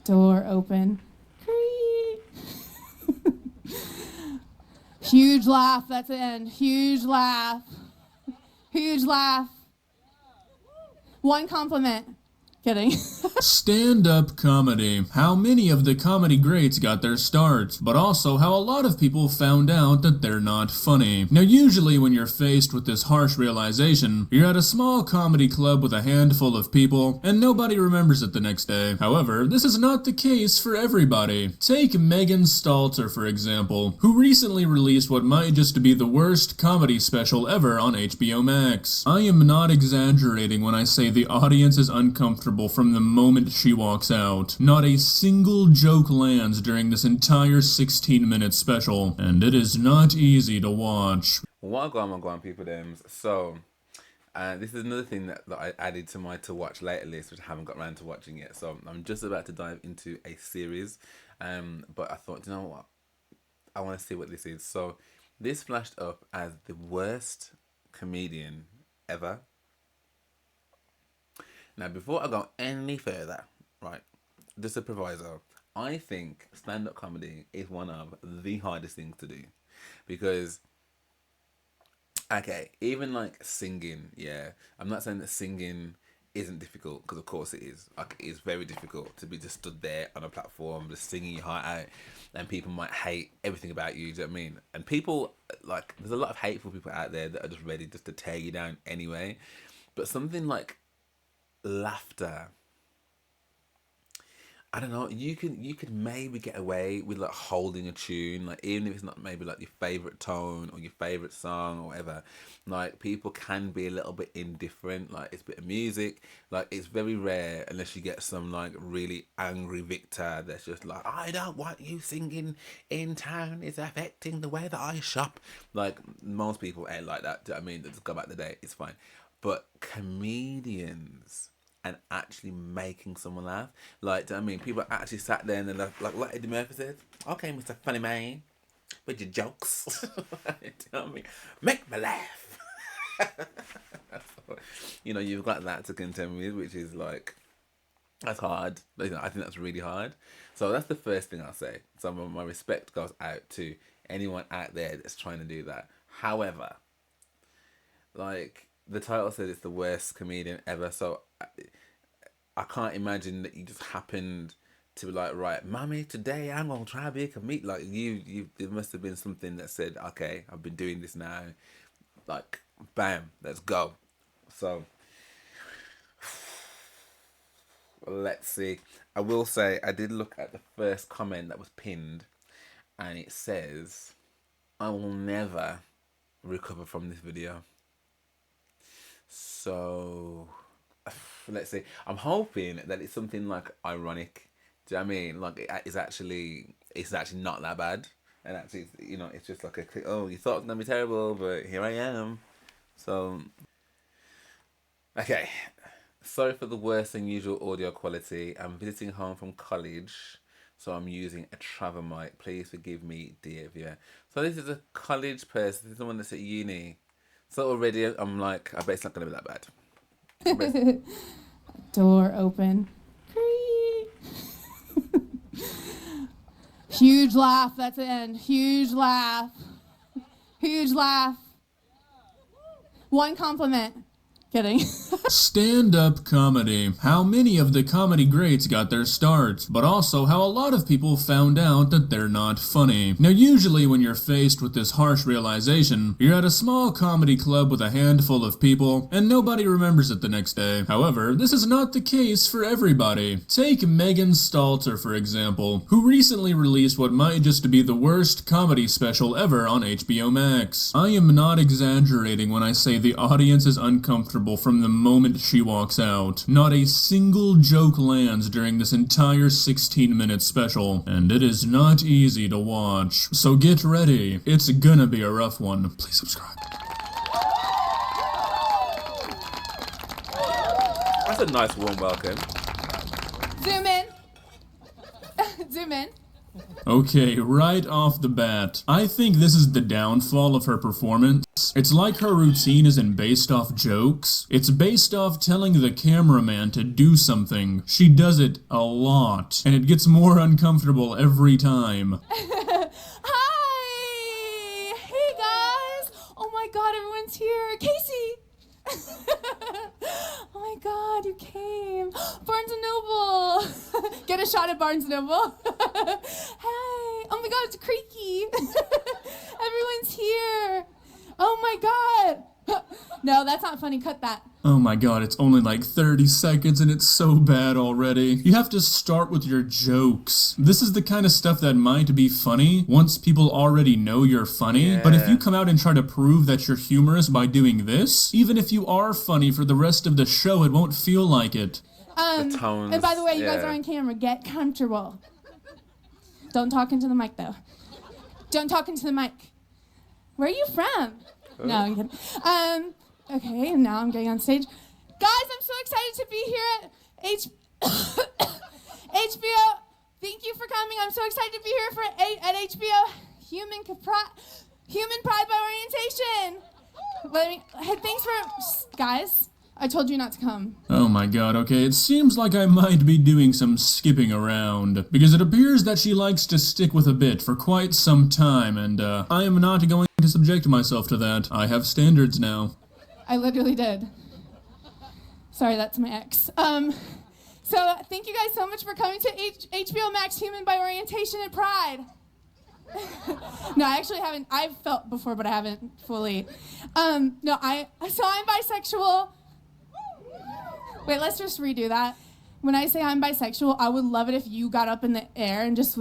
Door open. Huge laugh, that's the end. Huge laugh. Huge laugh. One compliment. Kidding. Stand-up comedy. How many of the comedy greats got their start, but also how a lot of people found out that they're not funny. Now usually when you're faced with this harsh realization, you're at a small comedy club with a handful of people, and nobody remembers it the next day. However, this is not the case for everybody. Take Megan Stalter for example, who recently released what might just be the worst comedy special ever on HBO Max. I am not exaggerating when I say the audience is uncomfortable from the moment she walks out. Not a single joke lands during this entire 16-minute special, and it is not easy to watch. What go on people them. So this is another thing that I added to my to watch later list, which I haven't got around to watching yet. So I'm just about to dive into a series, but I thought, you know what, I want to see what this is. So this flashed up as the worst comedian ever. Now, before I go any further, right, just a proviso, I think stand-up comedy is one of the hardest things to do. Because, okay, even like singing, yeah, I'm not saying that singing isn't difficult, because of course it is. Like, it's very difficult to be just stood there on a platform, just singing your heart out, and people might hate everything about you, do you know what I mean? And people, like, there's a lot of hateful people out there that are just ready just to tear you down anyway. But something like laughter, I don't know, you could maybe get away with like holding a tune, like even if it's not maybe like your favorite tone or your favorite song or whatever. Like, people can be a little bit indifferent, like it's a bit of music. Like, it's very rare unless you get some like really angry Victor that's just like, I don't want you singing in town, it's affecting the way that I shop. Like, most people ain't like that, do you know what I mean? They just go back the day, it's fine. But comedians and actually making someone laugh, like, do you know what I mean? People actually sat there and they're like Eddie Murphy said, okay, Mr. Funny Man, with your jokes. Do you know what I mean? Make me laugh. You know, you've got that to contend with, which is like, that's hard. I think that's really hard. So that's the first thing I'll say. So my respect goes out to anyone out there that's trying to do that. However, like, the title said it's the worst comedian ever, so I can't imagine that you just happened to be like, right, mommy, today I'm gonna try to be a comedian. Like, you there must have been something that said, okay, I've been doing this now, like, bam, let's go. So let's see. I will say I did look at the first comment that was pinned, and it says, I will never recover from this video. So let's see. I'm hoping that it's something like ironic. Do you know what I mean? Like, it's actually not that bad, and actually, you know, it's just like a, oh, you thought it was gonna be terrible, but here I am. So okay, sorry for the worse than usual audio quality. I'm visiting home from college, so I'm using a travel mic. Please forgive me, dear viewer. So this is a college person. This is someone that's at uni. So already I'm like, I bet it's not going to be that bad. Door open. Huge laugh, that's the end. Huge laugh. Huge laugh. One compliment. Kidding. Stand-up comedy. How many of the comedy greats got their start, but also how a lot of people found out that they're not funny. Now usually when you're faced with this harsh realization, you're at a small comedy club with a handful of people, and nobody remembers it the next day. However, this is not the case for everybody. Take Megan Stalter for example, who recently released what might just be the worst comedy special ever on HBO Max. I am not exaggerating when I say the audience is uncomfortable from the moment she walks out. Not a single joke lands during this entire 16-minute special, and it is not easy to watch. So get ready, it's gonna be a rough one. Please subscribe. That's a nice warm welcome. Zoom in. Zoom in. Okay, right off the bat, I think this is the downfall of her performance. It's like her routine isn't based off jokes. It's based off telling the cameraman to do something. She does it a lot, and it gets more uncomfortable every time. Hi! Hey guys! Oh my god, everyone's here. Casey! Oh my god, you came. Barnes & Noble. Get a shot at Barnes & Noble. Hey. Oh my god, it's creaky. Everyone's here. Oh my god. No, that's not funny. Cut that. Oh my god, it's only like 30 seconds and it's so bad already. You have to start with your jokes. This is the kind of stuff that might be funny once people already know you're funny, but if you come out and try to prove that you're humorous by doing this, even if you are funny for the rest of the show, it won't feel like it. The tones, And by the way, you guys are on camera. Get comfortable. Don't talk into the mic, though. Don't talk into the mic. Where are you from? No, I'm kidding. Okay, and now I'm getting on stage. Guys, I'm so excited to be here at HBO. Thank you for coming. I'm so excited to be here at HBO. Human Pride by Orientation. Thanks for... Guys, I told you not to come. Oh my god, okay, it seems like I might be doing some skipping around, because it appears that she likes to stick with a bit for quite some time, and I am not going to subject myself to that. I have standards now. I literally did. Sorry, that's my ex. So thank you guys so much for coming to HBO Max Human by Orientation and Pride. No, I actually haven't. I've felt before, but I haven't fully. I'm bisexual. Wait, let's just redo that. When I say I'm bisexual, I would love it if you got up in the air and if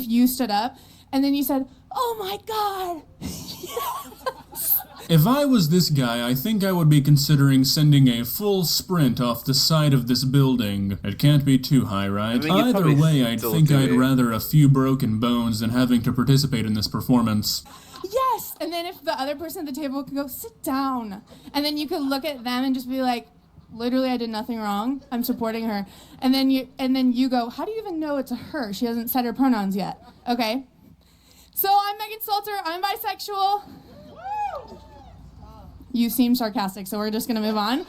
you stood up and then you said, "Oh my God." Yes. If I was this guy, I think I would be considering sending a full sprint off the side of this building. It can't be too high, right? Either way, I'd think I'd rather a few broken bones than having to participate in this performance. Yes, and then if the other person at the table could go, "Sit down," and then you could look at them and just be like, "Literally, I did nothing wrong. I'm supporting her." And then you go, "How do you even know it's a her? She hasn't said her pronouns yet." Okay. So I'm Megan Stalter. I'm bisexual. You seem sarcastic, so we're just gonna move on.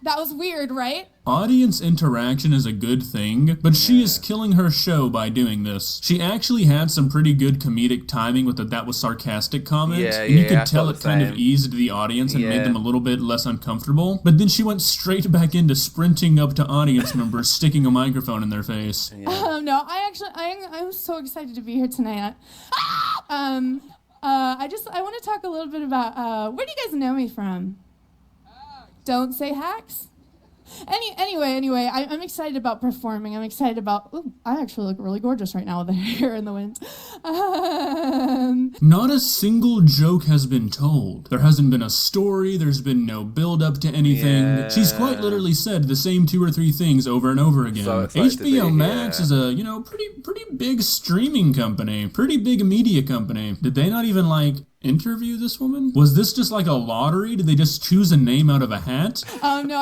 That was weird, right? Audience interaction is a good thing, but she is killing her show by doing this. She actually had some pretty good comedic timing with that was sarcastic comment, and you could tell it kind of eased the audience and made them a little bit less uncomfortable. But then she went straight back into sprinting up to audience members, sticking a microphone in their face. No, I'm so excited to be here tonight. I want to talk a little bit about where do you guys know me from? Don't say hacks. Anyway, I'm excited about performing. I'm excited about. Ooh, I actually look really gorgeous right now with the hair in the wind. Not a single joke has been told. There hasn't been a story. There's been no build-up to anything. Yeah. She's quite literally said the same 2 or 3 things over and over again. So HBO Max is a pretty big streaming company, pretty big media company. Did they not even interview this woman? Was this just like a lottery? Did they just choose a name out of a hat? No,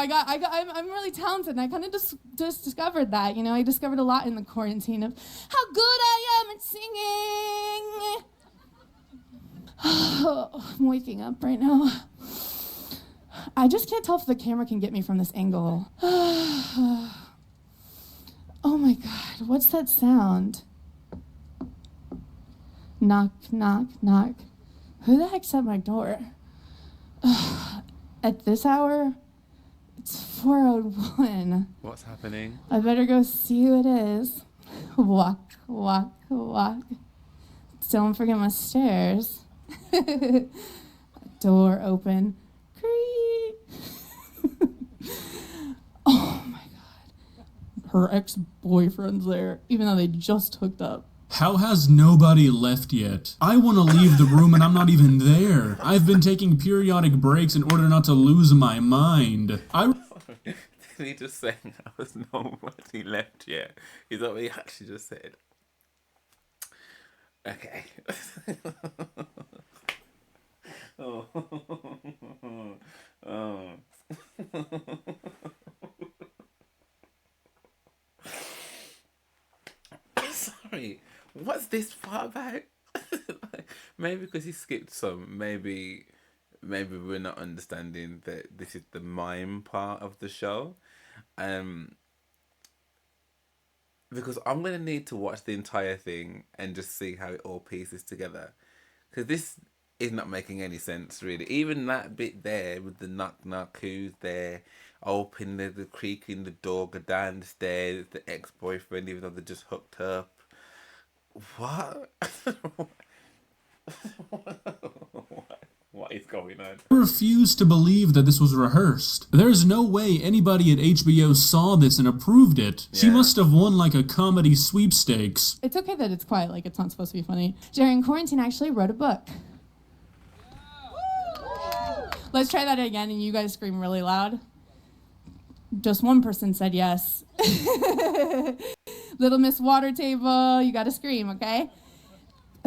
I'm really talented, and I kind of just discovered that. I discovered a lot in the quarantine of how good I am at singing. I'm waking up right now. I just can't tell if the camera can get me from this angle. Oh my God, what's that sound? Knock, knock, knock. Who the heck's at my door? At this hour? It's 4:01. What's happening? I better go see who it is. Walk, walk, walk. Don't forget my stairs. Door open. Creak. Oh my God. Her ex-boyfriend's there, even though they just hooked up. How has nobody left yet? I want to leave the room and I'm not even there. I've been taking periodic breaks in order not to lose my mind. Did he just say there was nobody left yet? Is that what he actually just said? Okay. Oh. Oh. sorry, what's this part about? Maybe because he skipped some. Maybe we're not understanding that this is the mime part of the show. Because I'm gonna need to watch the entire thing and just see how it all pieces together. Because this is not making any sense, really. Even that bit there with the knock, who's there, open the creaking the door, go down the stairs, the ex-boyfriend, even though they just hooked up. What? What is going on? I refuse to believe that this was rehearsed. There's no way anybody at HBO saw this and approved it. She Yeah. must have won like a comedy sweepstakes. It's okay that it's quiet, like it's not supposed to be funny. During quarantine, I actually wrote a book. Let's try that again, and you guys scream really loud. Just one person said yes. Little Miss Water Table, you gotta scream, okay?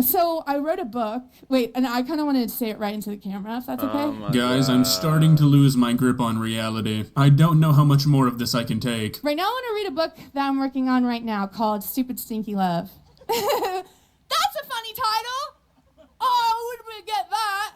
So I wrote a book. Wait, and I kind of wanted to say it right into the camera, if that's okay. Oh my Guys, I'm God. starting to lose my grip on reality. I don't know how much more of this I can take. Right now, I want to read a book that I'm working on right now called Stupid Stinky Love. That's a funny title! Oh, wouldn't we get that?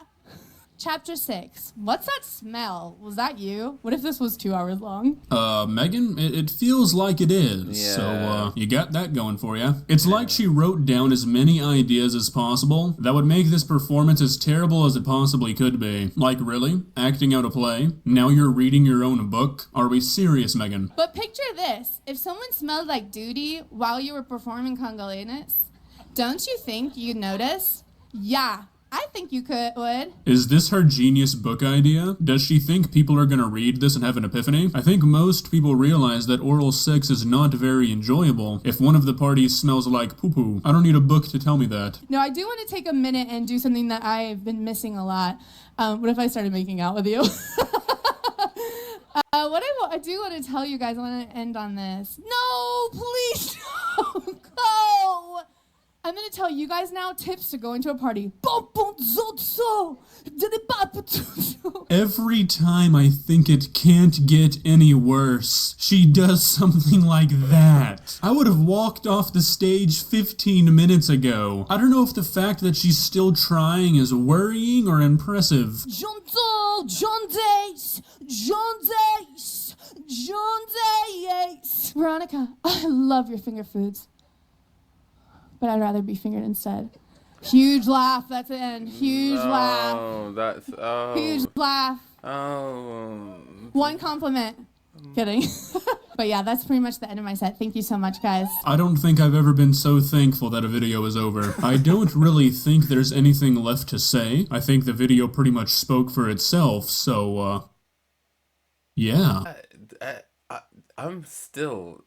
Chapter 6. What's that smell? Was that you? What if this was 2 hours long? Megan, it feels like it is. Yeah. So, you got that going for you. It's like she wrote down as many ideas as possible that would make this performance as terrible as it possibly could be. Like, really? Acting out a play? Now you're reading your own book? Are we serious, Megan? But picture this. If someone smelled like duty while you were performing Congolese, don't you think you'd notice? Yeah, I think you would. Is this her genius book idea? Does she think people are gonna read this and have an epiphany? I think most people realize that oral sex is not very enjoyable if one of the parties smells like poo-poo. I don't need a book to tell me that. No, I do want to take a minute and do something that I've been missing a lot. What if I started making out with you? I do want to tell you guys, I want to end on this. No, please don't go. I'm going to tell you guys now tips to going to a party. Every time I think it can't get any worse, she does something like that. I would have walked off the stage 15 minutes ago. I don't know if the fact that she's still trying is worrying or impressive. Veronica, I love your finger foods, but I'd rather be fingered instead. Huge laugh, that's the end. Huge laugh. Oh, that's Huge laugh. Oh. One compliment. Kidding. But yeah, that's pretty much the end of my set. Thank you so much, guys. I don't think I've ever been so thankful that a video is over. I don't really think there's anything left to say. I think the video pretty much spoke for itself, so, yeah. I'm still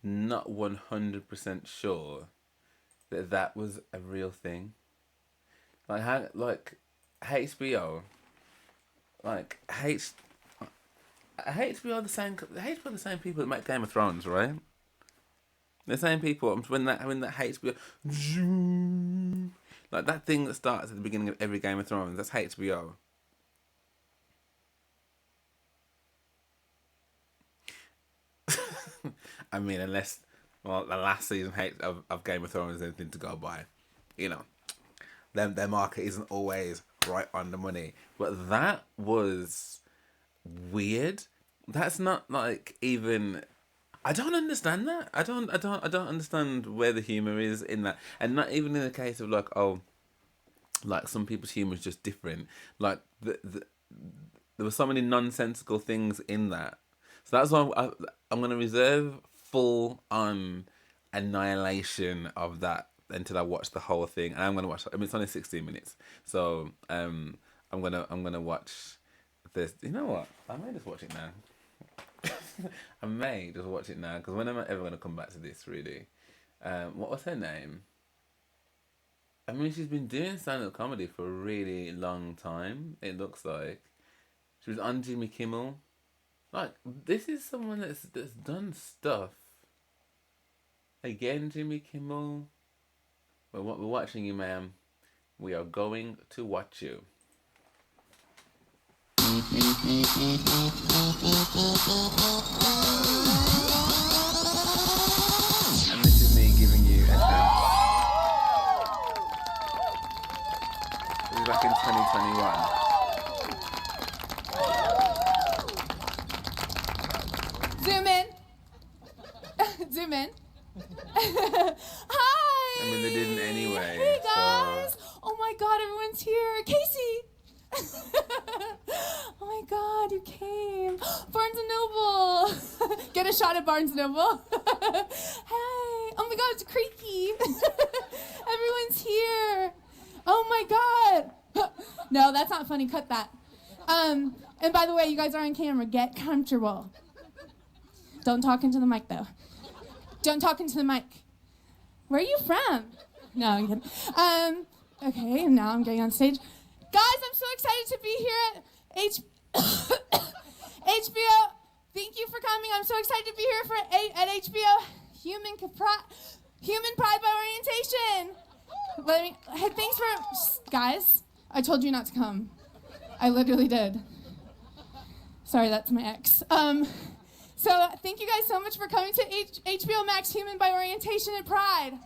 not 100% sure that was a real thing. Like how, like HBO, like HBO the same people that make Game of Thrones, right? The same people. When that HBO, like that thing that starts at the beginning of every Game of Thrones, that's HBO. I mean, unless, well, the last season of Game of Thrones is anything to go by, you know, their market isn't always right on the money. But that was weird. That's not like even. I don't understand that. I don't understand where the humor is in that, and not even in the case of like, oh, like some people's humor is just different. Like there were so many nonsensical things in that. So that's why I'm going to reserve full on annihilation of that until I watch the whole thing. And I'm going to watch. I mean, it's only 16 minutes, so I'm gonna watch this. You know what? I may just watch it now. I may just watch it now because when am I ever going to come back to this? Really? What was her name? I mean, she's been doing stand-up comedy for a really long time. It looks like she was on Jimmy Kimmel. Like, this is someone that's done stuff. Again, Jimmy Kimmel. We're watching you, ma'am. We are going to watch you. And this is me giving you an 2021. Zoom in. Zoom in. Hi. I mean, they didn't anyway. Hey guys. So. Oh my God, everyone's here. Casey. Oh my God, you came. Barnes and Noble. Get a shot at Barnes and Noble. Hey. Oh my God, it's creaky. Everyone's here. Oh my God. No, that's not funny. Cut that. And by the way, you guys are on camera. Get comfortable. Don't talk into the mic, though. Don't talk into the mic. Where are you from? No, I'm kidding. Okay, and now I'm getting on stage. Guys, I'm so excited to be here at HBO. Thank you for coming. I'm so excited to be here at HBO Human Pride by Orientation. Hey, thanks for... Guys, I told you not to come. I literally did. Sorry, that's my ex. So thank you guys so much for coming to HBO Max Human by Orientation and Pride.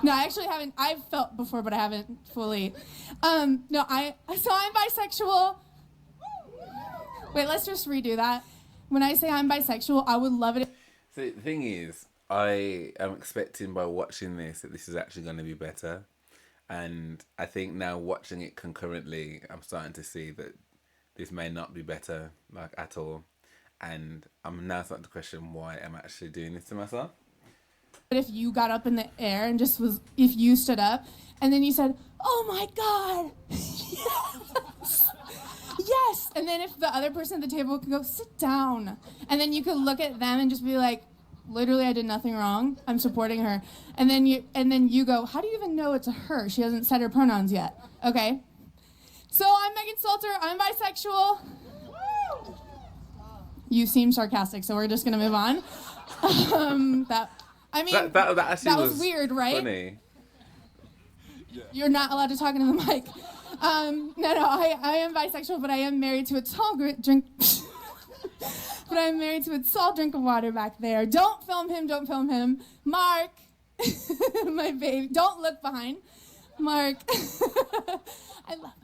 No, I actually haven't. I've felt before, but I haven't fully. I'm bisexual. Wait, let's just redo that. When I say I'm bisexual, I would love it. So the thing is, I am expecting by watching this that this is actually going to be better. And I think now watching it concurrently, I'm starting to see that this may not be better, like, at all. And I'm now starting to question why I'm actually doing this to myself. But if you got up in the air and if you stood up and then you said, oh my God, yes, yes. And then if the other person at the table could go, sit down. And then you could look at them and just be like, literally, I did nothing wrong. I'm supporting her. And then you go, how do you even know it's a her? She hasn't said her pronouns yet. Okay. So I'm Megan Stalter. I'm bisexual. You seem sarcastic, so we're just gonna move on. That actually was weird, right? Funny. You're not allowed to talk into the mic. I am bisexual, but I am married to a tall drink. But I'm married to a tall drink of water back there. Don't film him. Don't film him. Mark, my baby. Don't look behind. Mark, I love you.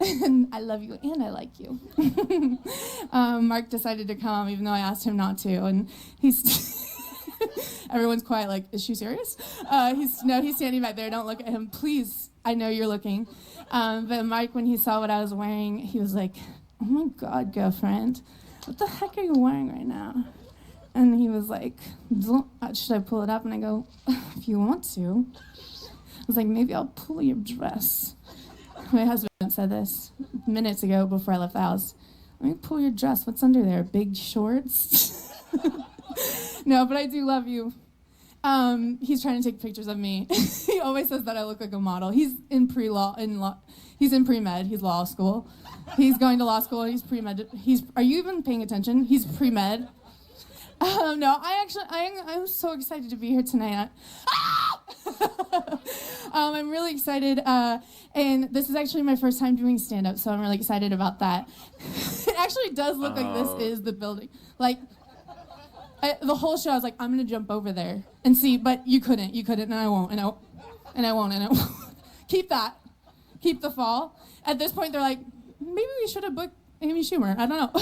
And I love you and I like you. Mark decided to come even though I asked him not to, and he's everyone's quiet like, is she serious? He's standing back there. Don't look at him, please. I know you're looking. But Mark, when he saw what I was wearing, he was like, oh my God, girlfriend, what the heck are you wearing right now? And he was like, should I pull it up? And I go, if you want to. I was like, maybe I'll pull your dress. My husband said this minutes ago before I left the house. Let me pull your dress. What's under there? Big shorts? No, but I do love you. He's trying to take pictures of me. He always says that I look like a model. He's in he's in pre-med. He's law school. He's going to law school. He's pre-med. Are you even paying attention? He's pre-med. No, I'm so excited to be here tonight. I'm really excited, and this is actually my first time doing stand-up, so I'm really excited about that. It actually does look like this is the building. Like, the whole show, I was like, I'm gonna jump over there and see, but you couldn't, and I won't. Keep that. Keep the fall. At this point, they're like, maybe we should have booked Amy Schumer. I don't know.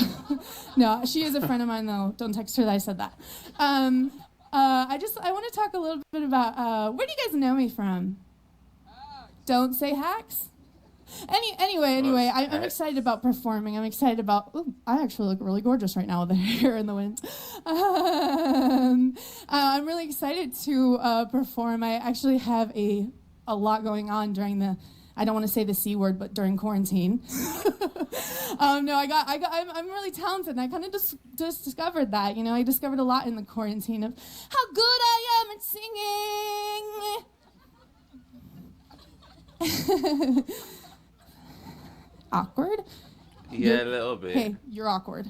No, she is a friend of mine, though. Don't text her that I said that. I want to talk a little bit about, where do you guys know me from? Don't say hacks. Anyway, I'm excited about performing. I'm excited about, I actually look really gorgeous right now with the hair in the wind. I'm really excited to perform. I actually have a lot going on during I don't want to say the C word, but during quarantine. I'm really talented, and I kind of just discovered that. You know, I discovered a lot in the quarantine of how good I am at singing. Awkward? Yeah, a little bit. Hey, you're awkward.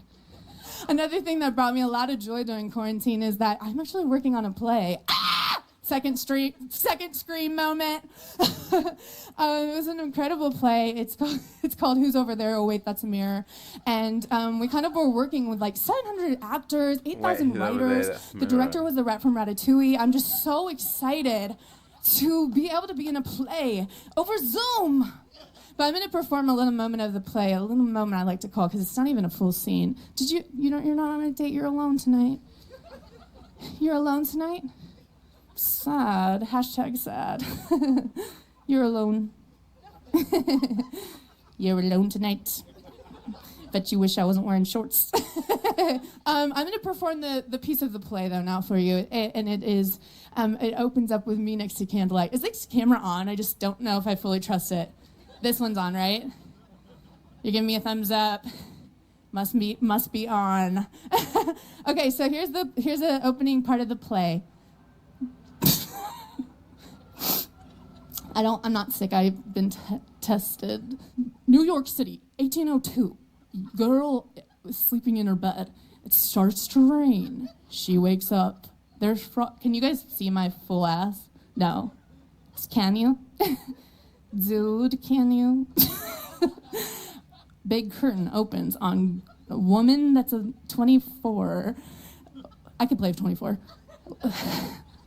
Another thing that brought me a lot of joy during quarantine is that I'm actually working on a play. Second scream moment. It was an incredible play. It's called Who's Over There? Oh wait, that's a mirror. And we kind of were working with like 700 actors, 8,000 writers. The director was the rat from Ratatouille. I'm just so excited to be able to be in a play over Zoom. But I'm going to perform a little moment of the play, a little moment I like to call, because it's not even a full scene. You're not on a date, you're alone tonight. You're alone tonight? Sad. Hashtag sad. You're alone. You're alone tonight. Bet you wish I wasn't wearing shorts. I'm going to perform the piece of the play, though, now for you. And it is, it opens up with me next to candlelight. Is the camera on? I just don't know if I fully trust it. This one's on, right? You're giving me a thumbs up. Must be on. Okay, so here's the opening part of the play. I'm not sick. I've been tested. New York City, 1802. Girl was sleeping in her bed. It starts to rain. She wakes up. Can you guys see my full ass? No. Can you? Dude, can you? Big curtain opens on a woman that's a 24. I could play of 24.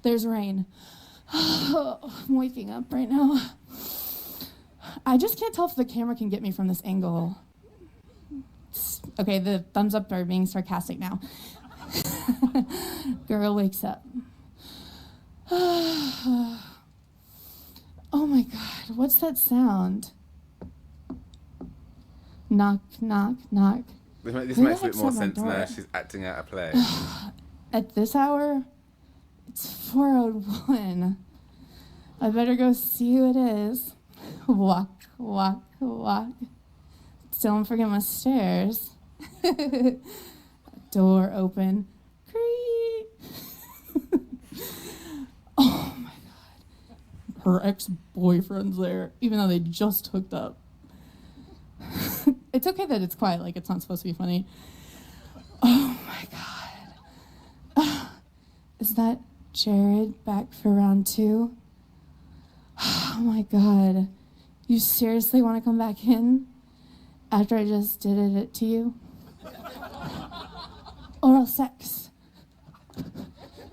There's rain. I'm waking up right now. I just can't tell if the camera can get me from this angle. Okay, the thumbs up are being sarcastic now. Girl wakes up. Oh my God, what's that sound? Knock, knock, knock. This makes a bit more sense now. She's acting out a play. At this hour, it's 4:01. I better go see who it is. Walk, walk, walk. Don't forget my stairs. Door open. Creak. Oh my God. Her ex-boyfriend's there, even though they just hooked up. It's okay that it's quiet, like it's not supposed to be funny. Oh my God. Is that Jared back for round 2? Oh my God. You seriously want to come back in after I just did it to you? Oral sex.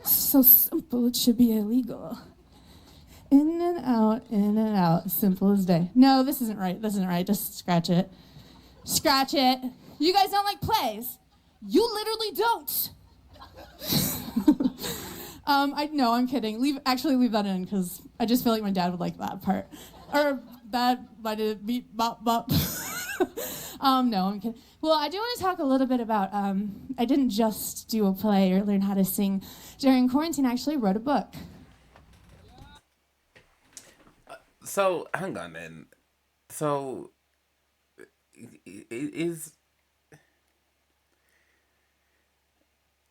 So simple, it should be illegal. In and out, simple as day. No, this isn't right. Just scratch it. Scratch it. You guys don't like plays. You literally don't. No, I'm kidding. Leave that in, because I just feel like my dad would like that part. Or that might have beat bop bop. No, I'm kidding. Well, I do want to talk a little bit about, I didn't just do a play or learn how to sing. During quarantine, I actually wrote a book. So, hang on then. So, is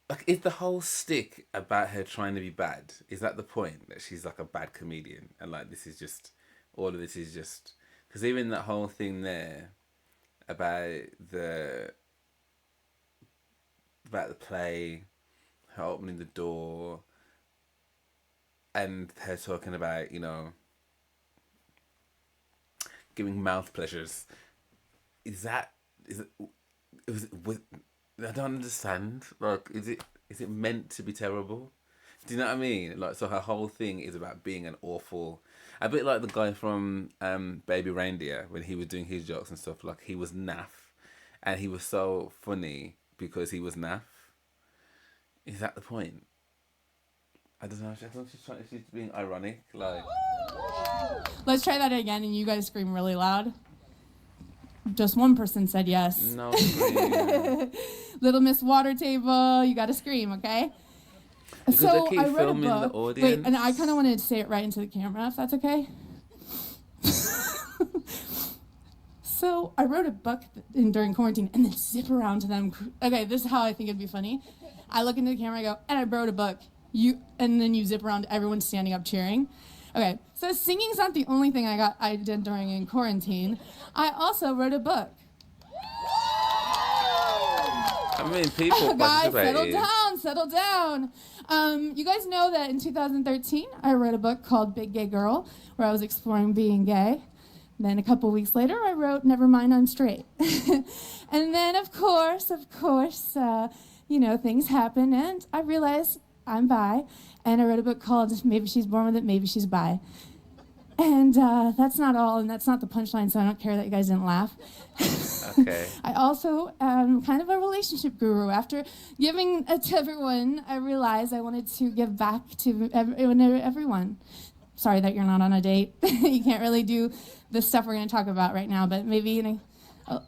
the whole stick about her trying to be bad? Is that the point? That she's like a bad comedian and like all of this is just... Because even that whole thing there about the play, her opening the door, and her talking about, giving mouth pleasures. I don't understand. Like, is it meant to be terrible? Do you know what I mean? Like, so her whole thing is about being an awful... A bit like the guy from Baby Reindeer, when he was doing his jokes and stuff. Like, he was naff, and he was so funny because he was naff. Is that the point? I don't know. I thought she's being ironic. Like, let's try that again, and you guys scream really loud. Just one person said yes. No scream. Little Miss Water Table, you gotta scream, okay? Because so they keep I read filming a book. the audience. Wait, and I kind of wanted to say it right into the camera, if that's okay. So I wrote a book during quarantine, and then zip around to them. Okay, this is how I think it'd be funny. I look into the camera, I go, and I wrote a book. And then you zip around, everyone's standing up cheering. Okay, so singing's not the only thing I did during quarantine. I also wrote a book. I mean, people guys, participated. settle down. You guys know that in 2013, I wrote a book called Big Gay Girl, where I was exploring being gay. Then a couple weeks later, I wrote Never Mind, I'm Straight. And then, of course, things happen, and I realized I'm bi, and I wrote a book called Maybe She's Born With It, Maybe She's Bi. And that's not all, and that's not the punchline, so I don't care that you guys didn't laugh. Okay. I also am kind of a relationship guru. After giving to everyone, I realized I wanted to give back to everyone. Sorry that you're not on a date. You can't really do the stuff we're going to talk about right now, but maybe, I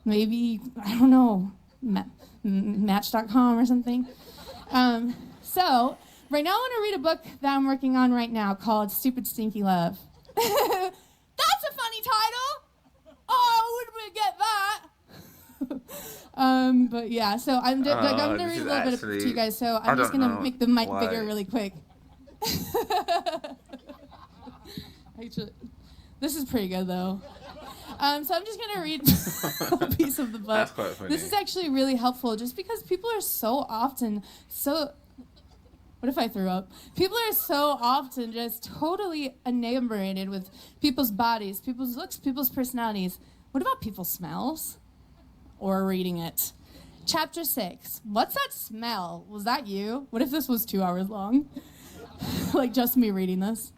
don't know, Match.com or something. So, right now I want to read a book that I'm working on right now called Stupid Stinky Love. That's a funny title. Oh, I wouldn't get that. But yeah, so I'm going to read a little bit to you guys. So I'm just going to make the mic bigger really quick. Actually, this is pretty good though. So I'm just going to read a piece of the book. That's quite funny. This is actually really helpful just because people are so often what if I threw up? People are so often just totally enamored with people's bodies, people's looks, people's personalities. What about people's smells? Or reading it. Chapter 6. What's that smell? Was that you? What if this was 2 hours long? Like just me reading this.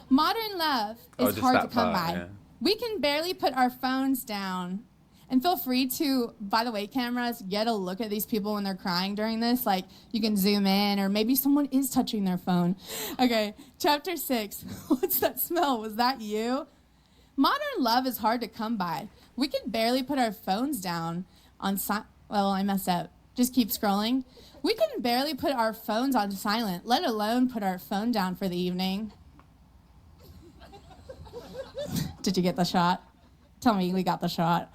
Modern love is hard to come by. Yeah. We can barely put our phones down. And feel free to, by the way, cameras, get a look at these people when they're crying during this. Like, you can zoom in, or maybe someone is touching their phone. Okay, chapter 6. What's that smell? Was that you? Modern love is hard to come by. We can barely put our phones down on well, I messed up. Just keep scrolling. We can barely put our phones on silent, let alone put our phone down for the evening. Did you get the shot? Tell me we got the shot.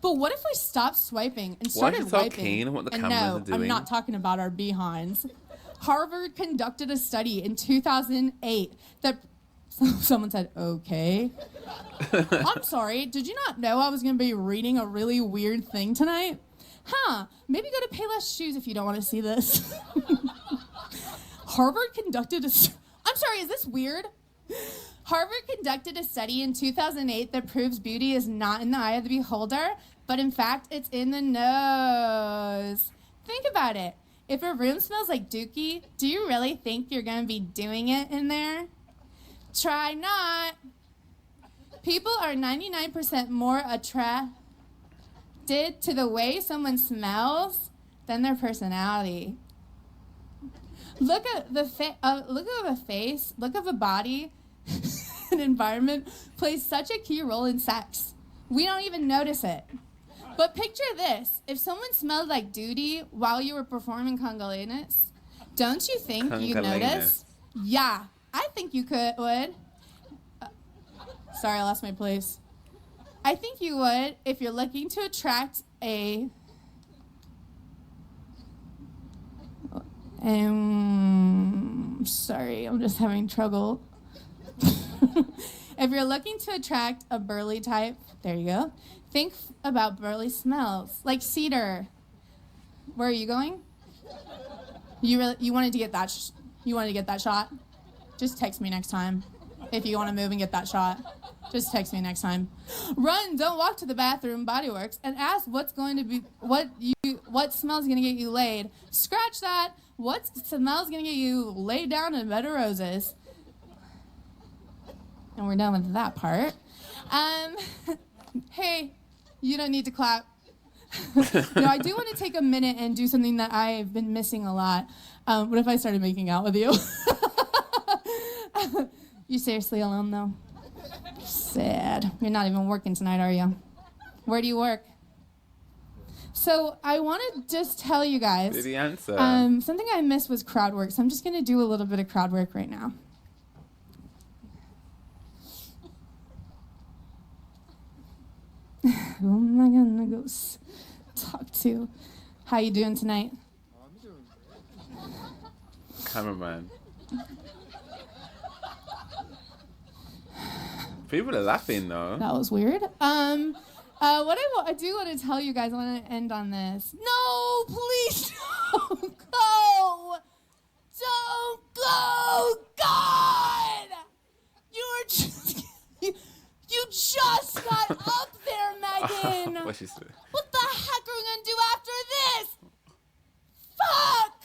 But what if we stopped swiping and started wiping? Why are you so keen on what the cameras are doing? I'm not talking about our behinds. Harvard conducted a study in 2008 that... Someone said, okay. I'm sorry, did you not know I was going to be reading a really weird thing tonight? Huh, maybe go to Payless Shoes if you don't want to see this. Harvard conducted a... I'm sorry, is this weird? Harvard conducted a study in 2008 that proves beauty is not in the eye of the beholder, but in fact, it's in the nose. Think about it. If a room smells like dookie, do you really think you're going to be doing it in there? Try not. People are 99% more attracted to the way someone smells than their personality. Look at the face, look at the body. An environment plays such a key role in sex. We don't even notice it. But picture this. If someone smelled like duty while you were performing congolinus, don't you think you'd notice? Yeah, I think you would. Sorry, I lost my place. I think you would if you're looking to attract a... sorry, I'm just having trouble. If you're looking to attract a burly type, there you go. Think about burly smells, like cedar. Where are you going? You wanted to get that? You wanted to get that shot? Just text me next time. If you want to move and get that shot, just text me next time. Run! Don't walk to the bathroom. Body Works, and ask what smell's gonna get you laid. Scratch that. What smell's gonna get you laid down in a bed of roses? And we're done with that part. Hey, you don't need to clap. No, I do want to take a minute and do something that I've been missing a lot. What if I started making out with you? You seriously alone, though? Sad. You're not even working tonight, are you? Where do you work? So I want to just tell you guys. Did he answer? Something I missed was crowd work, so I'm just going to do a little bit of crowd work right now. Who am I gonna go talk to? How you doing tonight? I'm doing great. Cameraman. People are laughing though. That was weird. What I do want to tell you guys, I want to end on this. No, please don't go. Don't go. God! You just got up there, Megan. What's she saying? What the heck are we gonna do after this? Fuck!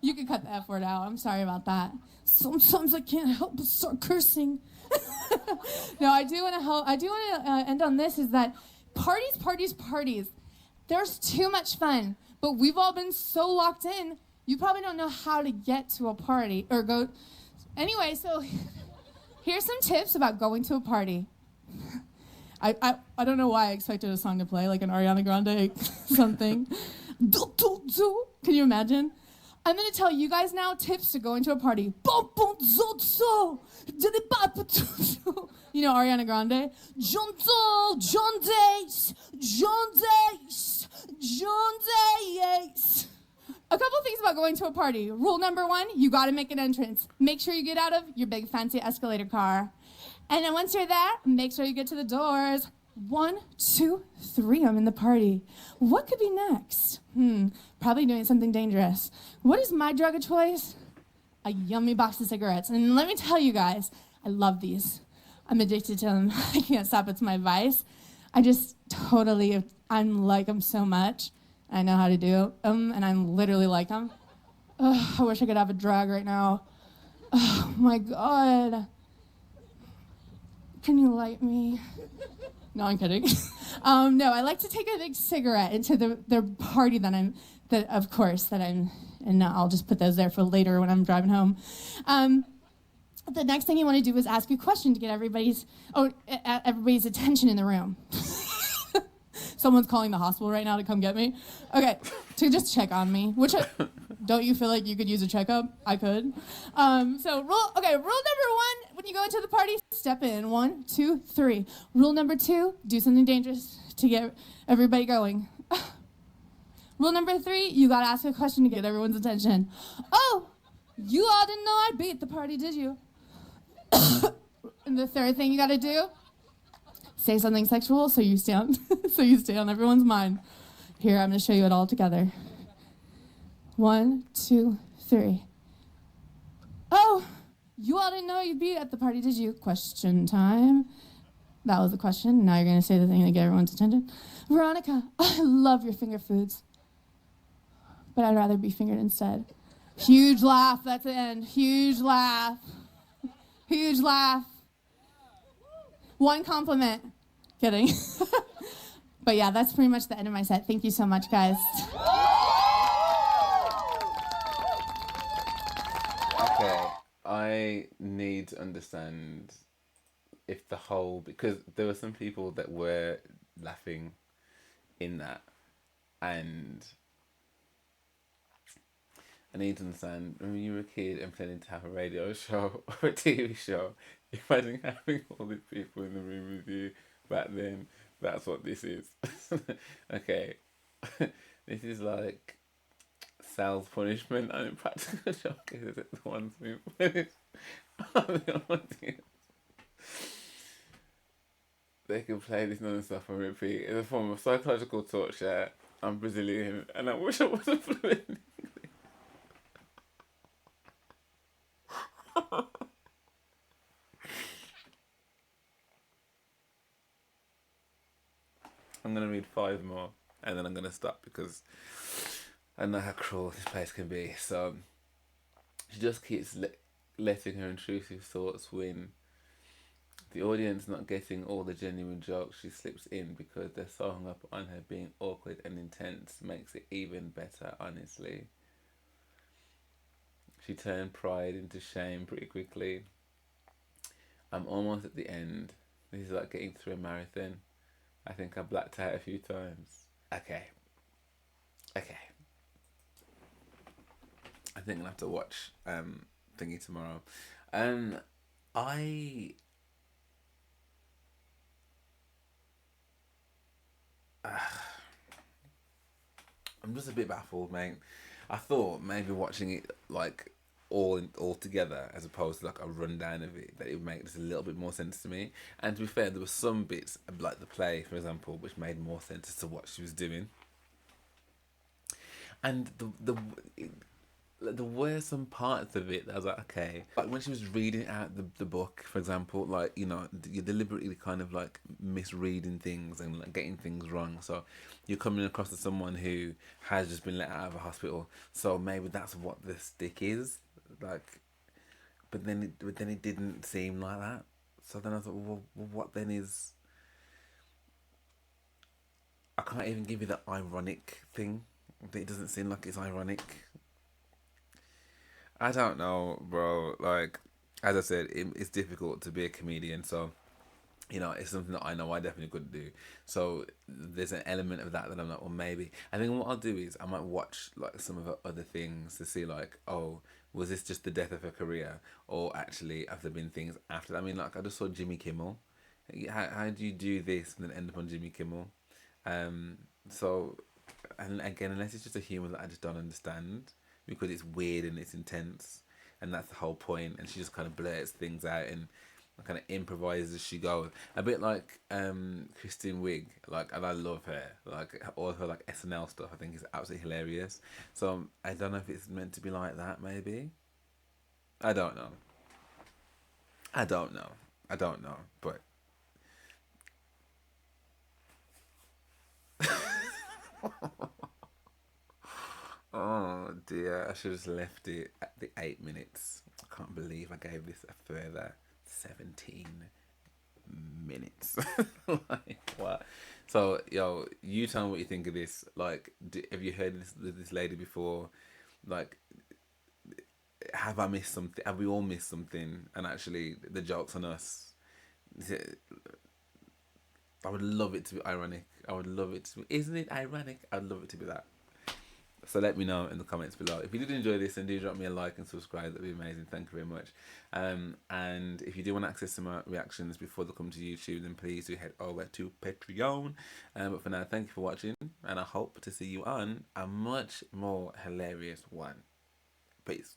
You You can cut the F word out. I'm sorry about that. Sometimes I can't help but start cursing. No, I do want to end on this, is that parties. There's too much fun, but we've all been so locked in, you probably don't know how to get to a party or go. Anyway, so here's some tips about going to a party. I don't know why I expected a song to play, like an Ariana Grande something. Can you imagine? I'm going to tell you guys now tips to go into a party. You know Ariana Grande? A couple things about going to a party. Rule number 1, you got to make an entrance. Make sure you get out of your big fancy escalator car. And then once you're there, make sure you get to the doors. 1, 2, 3, I'm in the party. What could be next? Probably doing something dangerous. What is my drug of choice? A yummy box of cigarettes. And let me tell you guys, I love these. I'm addicted to them. I can't stop. It's my vice. I'm like them so much. I know how to do them, and I'm literally like them. I wish I could have a drag right now. Oh my God. Can you light me? No, I'm kidding. No, I like to take a big cigarette into the party and I'll just put those there for later when I'm driving home. The next thing you want to do is ask a question to get everybody's attention in the room. Someone's calling the hospital right now to come get me. Okay, to just check on me. Don't you feel like you could use a checkup? I could. Rule number 1, when you go into the party, step in. 1, 2, 3. Rule number 2, do something dangerous to get everybody going. Rule number 3, you gotta ask a question to get everyone's attention. Oh, you all didn't know I beat the party, did you? And the third thing you gotta do, say something sexual so you stay on everyone's mind. Here, I'm gonna show you it all together. 1, 2, 3. Oh, you all didn't know you'd be at the party, did you? Question time. That was the question. Now you're gonna say the thing to get everyone's attention. Veronica, I love your finger foods, but I'd rather be fingered instead. Huge laugh, that's the end. Huge laugh. Huge laugh. 1 compliment. Kidding. But yeah, that's pretty much the end of my set. Thank you so much, guys. Okay, I need to understand if because there were some people that were laughing in that, and I need to understand, when you were a kid and planning to have a radio show or a TV show, imagine having all these people in the room with you back then. That's what this is. Okay. This is like Sal's punishment and Impractical Jokers at the ones being punished on the audience. They can play this non-stop and repeat. It's a form of psychological torture. I'm Brazilian and I wish I wasn't fluent in English. I'm going to read 5 more and then I'm going to stop because I know how cruel this place can be. So she just keeps letting her intrusive thoughts win. The audience not getting all the genuine jokes she slips in because they're so hung up on her being awkward and intense makes it even better, honestly. She turned pride into shame pretty quickly. I'm almost at the end. This is like getting through a marathon. I think I blacked out a few times. Okay. I think I'll have to watch Thingy tomorrow. I'm just a bit baffled, mate. I thought maybe watching it like all together as opposed to like a rundown of it, that it would make just a little bit more sense to me. And to be fair, there were some bits like the play, for example, which made more sense as to what she was doing. And like, there were some parts of it that I was like, okay. Like when she was reading out the book, for example, like, you know, you're deliberately kind of like misreading things and like getting things wrong. So you're coming across as someone who has just been let out of a hospital. So maybe that's what the stick is. Like, but then it didn't seem like that. So then I thought, well, what then is? I can't even give you the ironic thing. It doesn't seem like it's ironic. I don't know, bro. Like, as I said, it's difficult to be a comedian. So, you know, it's something that I know I definitely couldn't do. So there's an element of that I'm like, well, maybe. I think what I'll do is I might watch like some of her other things to see like, oh, was this just the death of her career, or actually have there been things after that? I mean, like I just saw Jimmy Kimmel. How do you do this and then end up on Jimmy Kimmel? So, and again, unless it's just a humour that I just don't understand because it's weird and it's intense, and that's the whole point. And she just kind of blurts things out and kind of improvises as she goes, a bit like Kristen Wiig. Like, and I love her. Like all her like SNL stuff, I think is absolutely hilarious. So I don't know if it's meant to be like that. Maybe I don't know. I don't know. I don't know, but. Oh dear, I should have just left it at the 8 minutes. I can't believe I gave this a further 17 minutes. Like, what? So, yo, you tell me what you think of this. Like, have you heard this lady before? Like, have I missed something? Have we all missed something? And actually, the joke's on us. I would love it to be ironic. I would love it to be. Isn't it ironic? I'd love it to be that. So let me know in the comments below. If you did enjoy this, then do drop me a like and subscribe. That'd be amazing. Thank you very much. And if you do want to access some reactions before they come to YouTube, then please do head over to Patreon. But for now, thank you for watching, and I hope to see you on a much more hilarious one. Peace.